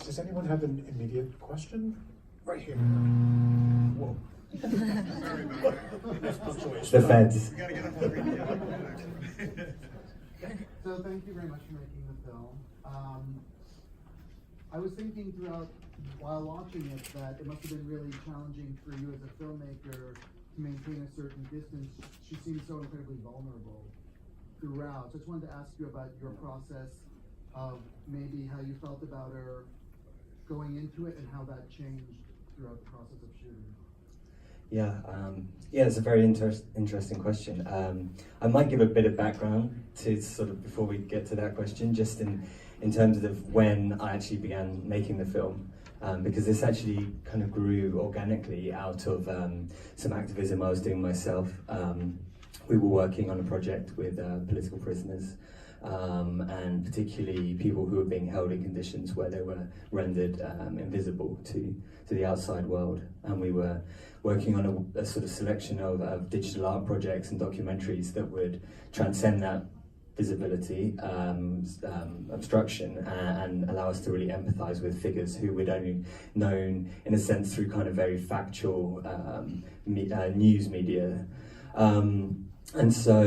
Does anyone have an immediate question? Right here. Whoa. Sorry about The feds. We gotta get off the radio. So thank you very much for making the film. I was thinking throughout, while watching it, that it must have been really challenging for you as a filmmaker to maintain a certain distance. She seems so incredibly vulnerable throughout. So I just wanted to ask you about your process of maybe how you felt about her going into it and how that changed throughout the process of shooting. Yeah, it's a very interesting question. I might give a bit of background to sort of before we get to that question, just in terms of when I actually began making the film, because this actually kind of grew organically out of some activism I was doing myself. We were working on a project with political prisoners, and particularly people who were being held in conditions where they were rendered invisible to the outside world. And we were working on a sort of selection of digital art projects and documentaries that would transcend that visibility, obstruction, and allow us to really empathize with figures who we'd only known, in a sense, through kind of very factual news media. And so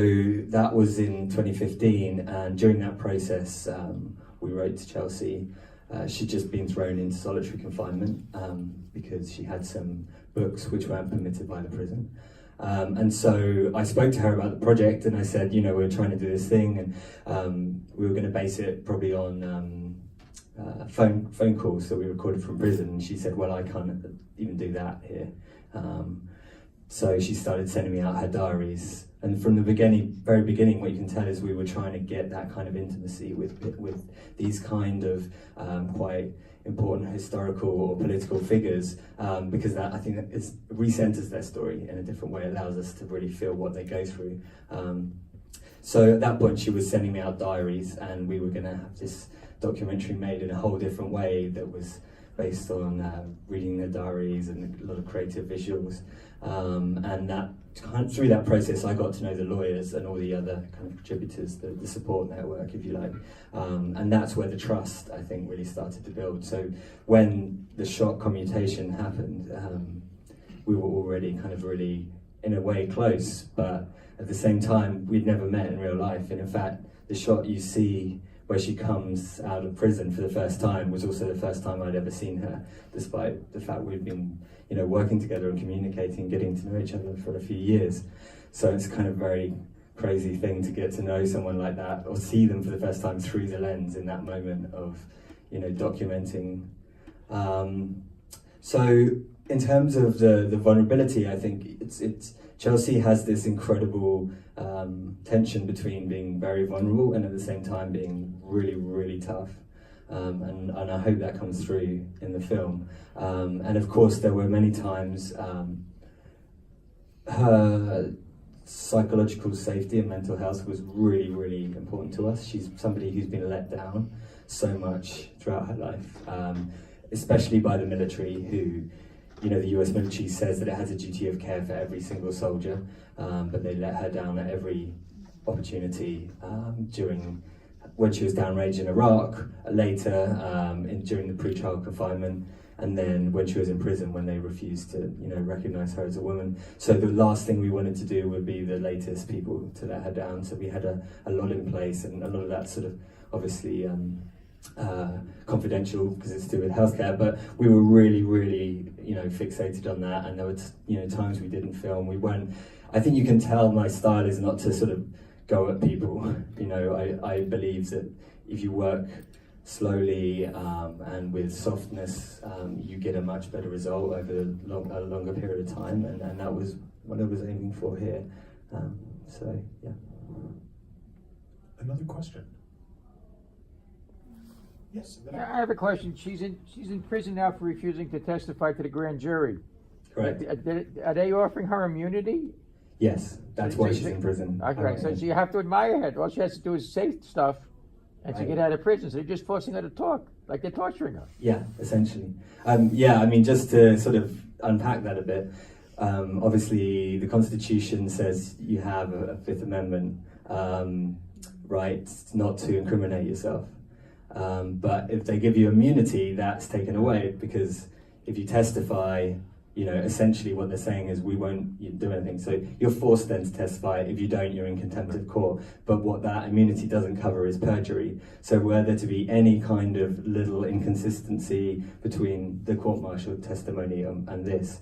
that was in 2015, and during that process, we wrote to Chelsea. She'd just been thrown into solitary confinement because she had some books which weren't permitted by the prison. And so I spoke to her about the project, and I said, you know, we're trying to do this thing, and we were going to base it probably on phone calls that we recorded from prison. And she said, well, I can't even do that here. So she started sending me out her diaries. And from the very beginning, what you can tell is we were trying to get that kind of intimacy with these kind of quite important historical or political figures, because that, I think, that recenters their story in a different way, allows us to really feel what they go through. So at that point, she was sending me out diaries, and we were going to have this documentary made in a whole different way that was based on reading their diaries and a lot of creative visuals. And that through that process, I got to know the lawyers and all the other kind of contributors, the support network, if you like. And that's where the trust, I think, really started to build. So when the shot commutation happened, we were already kind of really, in a way, close, but at the same time, we'd never met in real life. And in fact, the shot you see where she comes out of prison for the first time was also the first time I'd ever seen her, despite the fact we'd been, you know, working together and communicating, getting to know each other for a few years. So it's kind of very crazy thing to get to know someone like that, or see them for the first time through the lens in that moment of, you know, documenting. So in terms of the vulnerability, I think it's Chelsea has this incredible tension between being very vulnerable and at the same time being really, really tough. And I hope that comes through in the film. And of course, there were many times her psychological safety and mental health was really, really important to us. She's somebody who's been let down so much throughout her life, especially by the military, who, you know, the US military says that it has a duty of care for every single soldier, but they let her down at every opportunity when she was downrange in Iraq, later during the pre-trial confinement, and then when she was in prison, when they refused to, you know, recognize her as a woman. So the last thing we wanted to do would be the latest people to let her down. So we had a lot in place, and a lot of that sort of obviously confidential because it's to do with healthcare, but we were really, really, you know, fixated on that. And there were, you know, times we didn't film. We weren't. I think you can tell my style is not to sort of go at people. You know, I believe that if you work slowly and with softness, you get a much better result over a longer period of time, and that was what I was aiming for here. So yeah. Another question. Yes. I have a question. She's in prison now for refusing to testify to the grand jury. Correct. Are they offering her immunity? Yes, that's why she's in prison. Okay, so you have to admire her. All she has to do is say stuff, and to get out of prison. So they're just forcing her to talk, like they're torturing her. Yeah, essentially. Yeah, I mean, just to sort of unpack that a bit, obviously the Constitution says you have a Fifth Amendment right not to incriminate yourself. But if they give you immunity, that's taken away, because if you testify, essentially what they're saying is we won't do anything. So you're forced then to testify. If you don't, you're in contempt of court. But what that immunity doesn't cover is perjury. So were there to be any kind of little inconsistency between the court-martial testimony and this,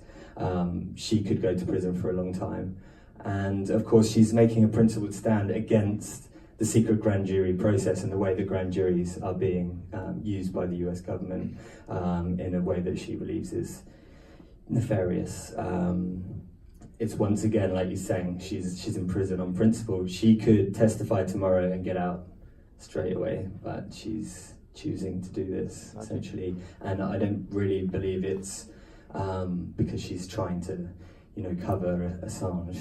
she could go to prison for a long time. And of course, she's making a principled stand against the secret grand jury process and the way the grand juries are being used by the US government in a way that she believes is nefarious. It's once again, like you're saying, she's in prison on principle. She could testify tomorrow and get out straight away, but she's choosing to do this, essentially. And I don't really believe it's because she's trying to cover Assange,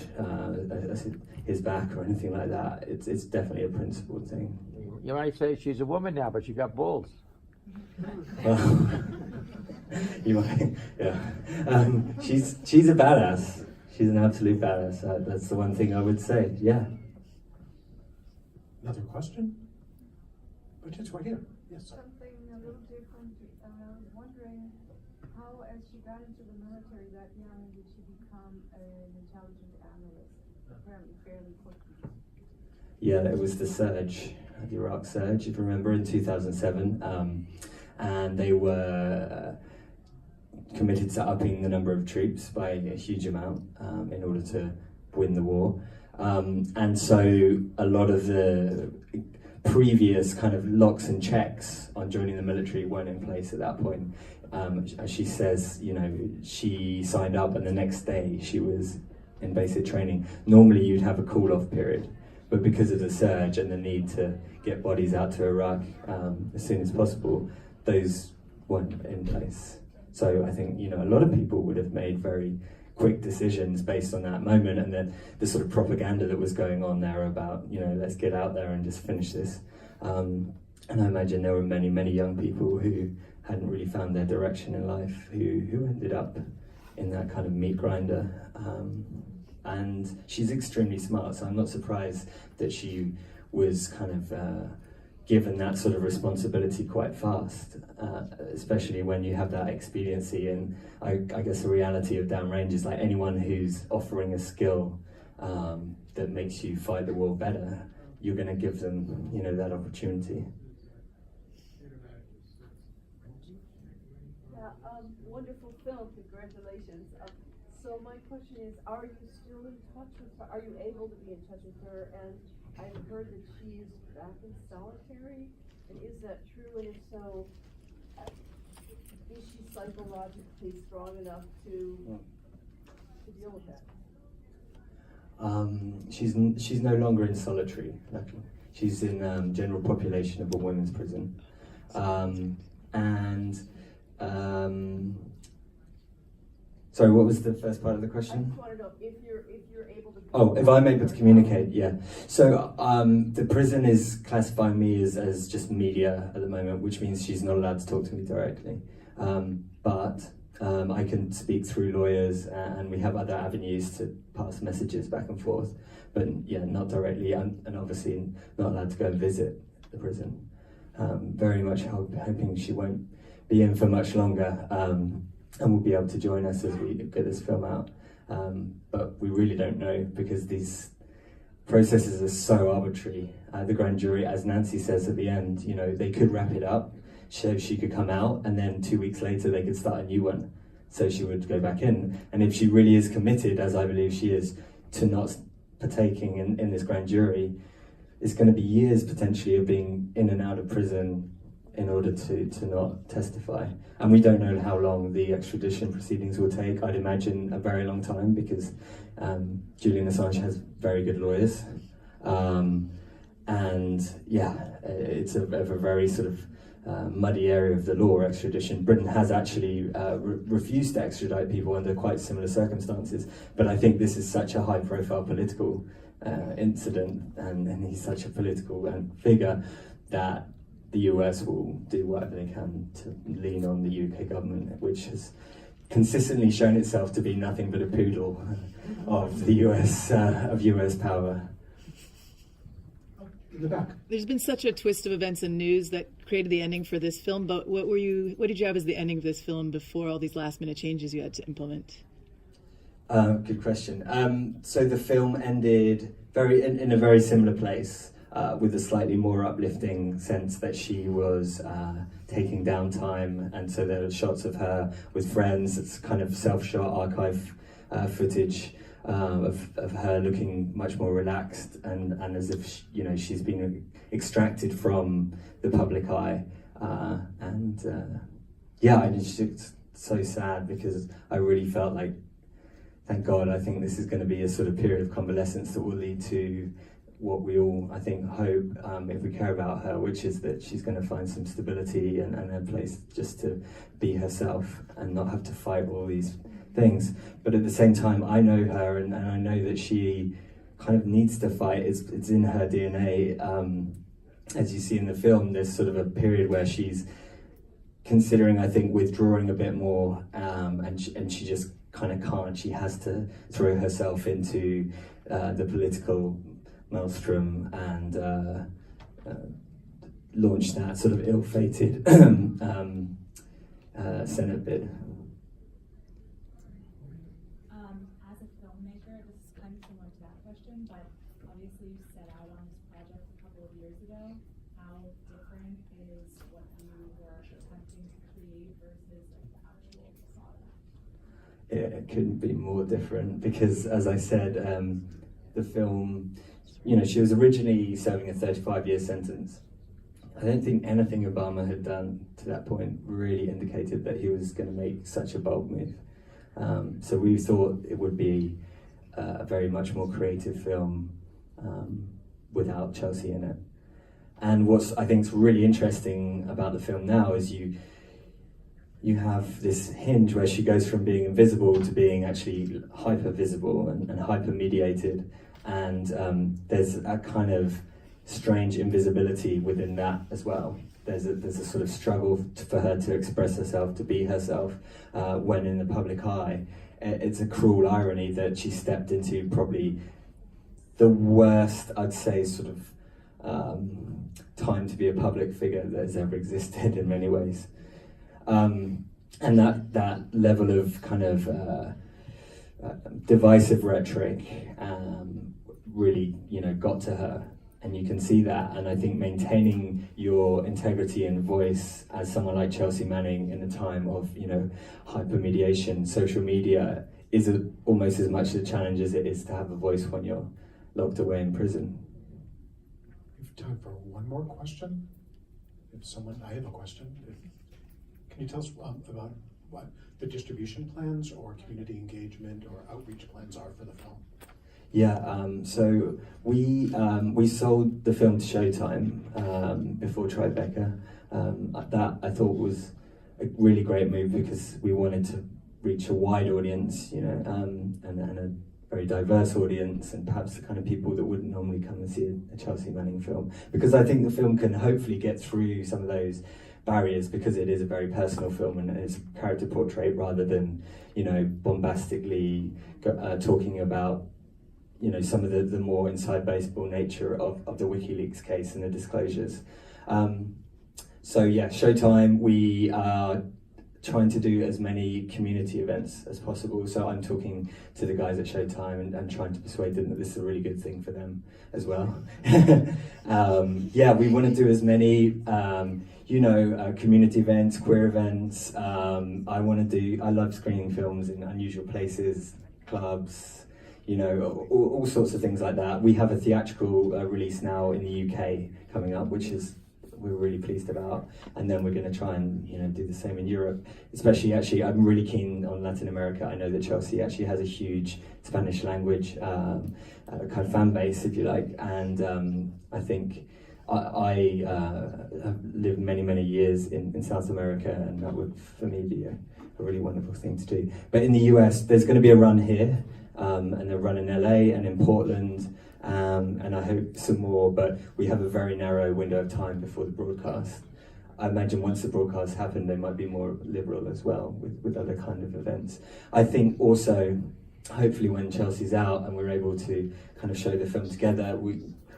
his back or anything like that. It's definitely a principled thing. You might say she's a woman now, but she got balls. Well, you might, yeah. She's a badass. She's an absolute badass. That's the one thing I would say. Yeah. Another question? But it's right here. Yes. Something a little different. I was wondering how, as she got into the military that young, did she become an intelligence analyst? Apparently, fairly quickly. Yeah, it was the surge, the Iraq surge, if you remember, in 2007. And they were committed to upping the number of troops by a huge amount in order to win the war. And so a lot of the previous kind of locks and checks on joining the military weren't in place at that point. As she says, she signed up and the next day she was in basic training. Normally you'd have a cool-off period, but because of the surge and the need to get bodies out to Iraq as soon as possible, those weren't in place. So I think, a lot of people would have made very quick decisions based on that moment and then the sort of propaganda that was going on there about, let's get out there and just finish this. And I imagine there were many, many young people who hadn't really found their direction in life who ended up in that kind of meat grinder. And she's extremely smart, so I'm not surprised that she was kind of given that sort of responsibility quite fast, especially when you have that expediency. And I guess the reality of downrange is like anyone who's offering a skill that makes you fight the war better, you're going to give them, that opportunity. Yeah, wonderful film, congratulations. So my question is, are you still in touch with her? Are you able to be in touch with her? And I've heard that she is back in solitary, and is that true? And if so, is she psychologically strong enough to deal with that? She's no longer in solitary, luckily. She's in general population of a women's prison. Sorry, what was the first part of the question? I just want to know if you're able to. Oh, if I'm able to communicate, yeah. So the prison is classifying me as just media at the moment, which means she's not allowed to talk to me directly. But I can speak through lawyers, and we have other avenues to pass messages back and forth. But yeah, not directly, and obviously not allowed to go and visit the prison. Very much hoping she won't be in for much longer. And will be able to join us as we get this film out. But we really don't know because these processes are so arbitrary. The grand jury, as Nancy says at the end, they could wrap it up so she could come out, and then 2 weeks later they could start a new one. So she would go back in. And if she really is committed, as I believe she is, to not partaking in this grand jury, it's going to be years potentially of being in and out of prison in order to not testify. And we don't know how long the extradition proceedings will take. I'd imagine a very long time because Julian Assange has very good lawyers. And yeah, it's a very sort of muddy area of the law, extradition. Britain has actually refused to extradite people under quite similar circumstances. But I think this is such a high profile political incident, and he's such a political figure that the US will do whatever they can to lean on the UK government, which has consistently shown itself to be nothing but a poodle of the US, of US power. in the back. There's been such a twist of events and news that created the ending for this film, but what did you have as the ending of this film before all these last minute changes you had to implement? Good question. So the film ended in a very similar place, with a slightly more uplifting sense that she was taking downtime, and so there were shots of her with friends. It's kind of self-shot archive footage of her looking much more relaxed and as if she's been extracted from the public eye, it's so sad because I really felt like, thank God, I think this is going to be a sort of period of convalescence that will lead to what we all, I think, hope, if we care about her, which is that she's going to find some stability and a place just to be herself and not have to fight all these things. But at the same time, I know her and I know that she kind of needs to fight. It's in her DNA. As you see in the film, there's sort of a period where she's considering, I think, withdrawing a bit more, and she just kind of can't. She has to throw herself into the political maelstrom and launch that sort of ill-fated Senate bid. As a filmmaker, this is kind of similar to that question, but obviously you set out on this project a couple of years ago. How different is what you were attempting to create versus like the actual product? It couldn't be more different because, as I said, the film, she was originally serving a 35-year sentence. I don't think anything Obama had done to that point really indicated that he was going to make such a bold move. So we thought it would be a very much more creative film without Chelsea in it. And what's I think is really interesting about the film now is you have this hinge where she goes from being invisible to being actually hyper visible and hyper mediated, and there's a kind of strange invisibility within that as well. There's a sort of struggle for her to express herself, to be herself when in the public eye. It's a cruel irony that she stepped into probably the worst, I'd say, sort of time to be a public figure that has ever existed in many ways. And that level of kind of divisive rhetoric really, got to her. And you can see that, and I think maintaining your integrity and voice as someone like Chelsea Manning in a time of, hypermediation, social media is almost as much a challenge as it is to have a voice when you're locked away in prison. We have time for one more question. I have a question. Can you tell us about what the distribution plans or community engagement or outreach plans are for the film? Yeah, so we sold the film to Showtime before Tribeca. That I thought was a really great move because we wanted to reach a wide audience, and a very diverse audience, and perhaps the kind of people that wouldn't normally come and see a Chelsea Manning film. Because I think the film can hopefully get through some of those barriers because it is a very personal film and it's character portrait rather than, bombastically talking about some of the more inside baseball nature of the Wikileaks case and the disclosures. Showtime, we are trying to do as many community events as possible. So I'm talking to the guys at Showtime and trying to persuade them that this is a really good thing for them as well. We want to do as many, community events, queer events. I love screening films in unusual places, clubs, all sorts of things like that. We have a theatrical release now in the UK coming up, which we're really pleased about, and then we're going to try and do the same in Europe. Especially, I'm really keen on Latin America. I know that Chelsea actually has a huge Spanish language kind of fan base, if you like, and I think I have lived many years in South America, and that would for me be a really wonderful thing to do. But in the US, there's going to be a run here. And they'll run in LA and in Portland, and I hope some more, but we have a very narrow window of time before the broadcast. I imagine once the broadcast happen, they might be more liberal as well with other kind of events. I think also, hopefully when Chelsea's out and we're able to kind of show the film together,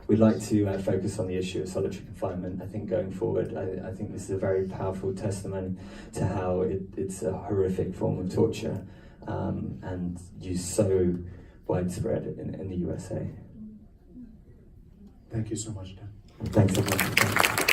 we'd like to focus on the issue of solitary confinement. I think going forward, I think this is a very powerful testament to how it's a horrific form of torture and used so widespread in the USA. Thank you so much, Dan. Thanks everyone.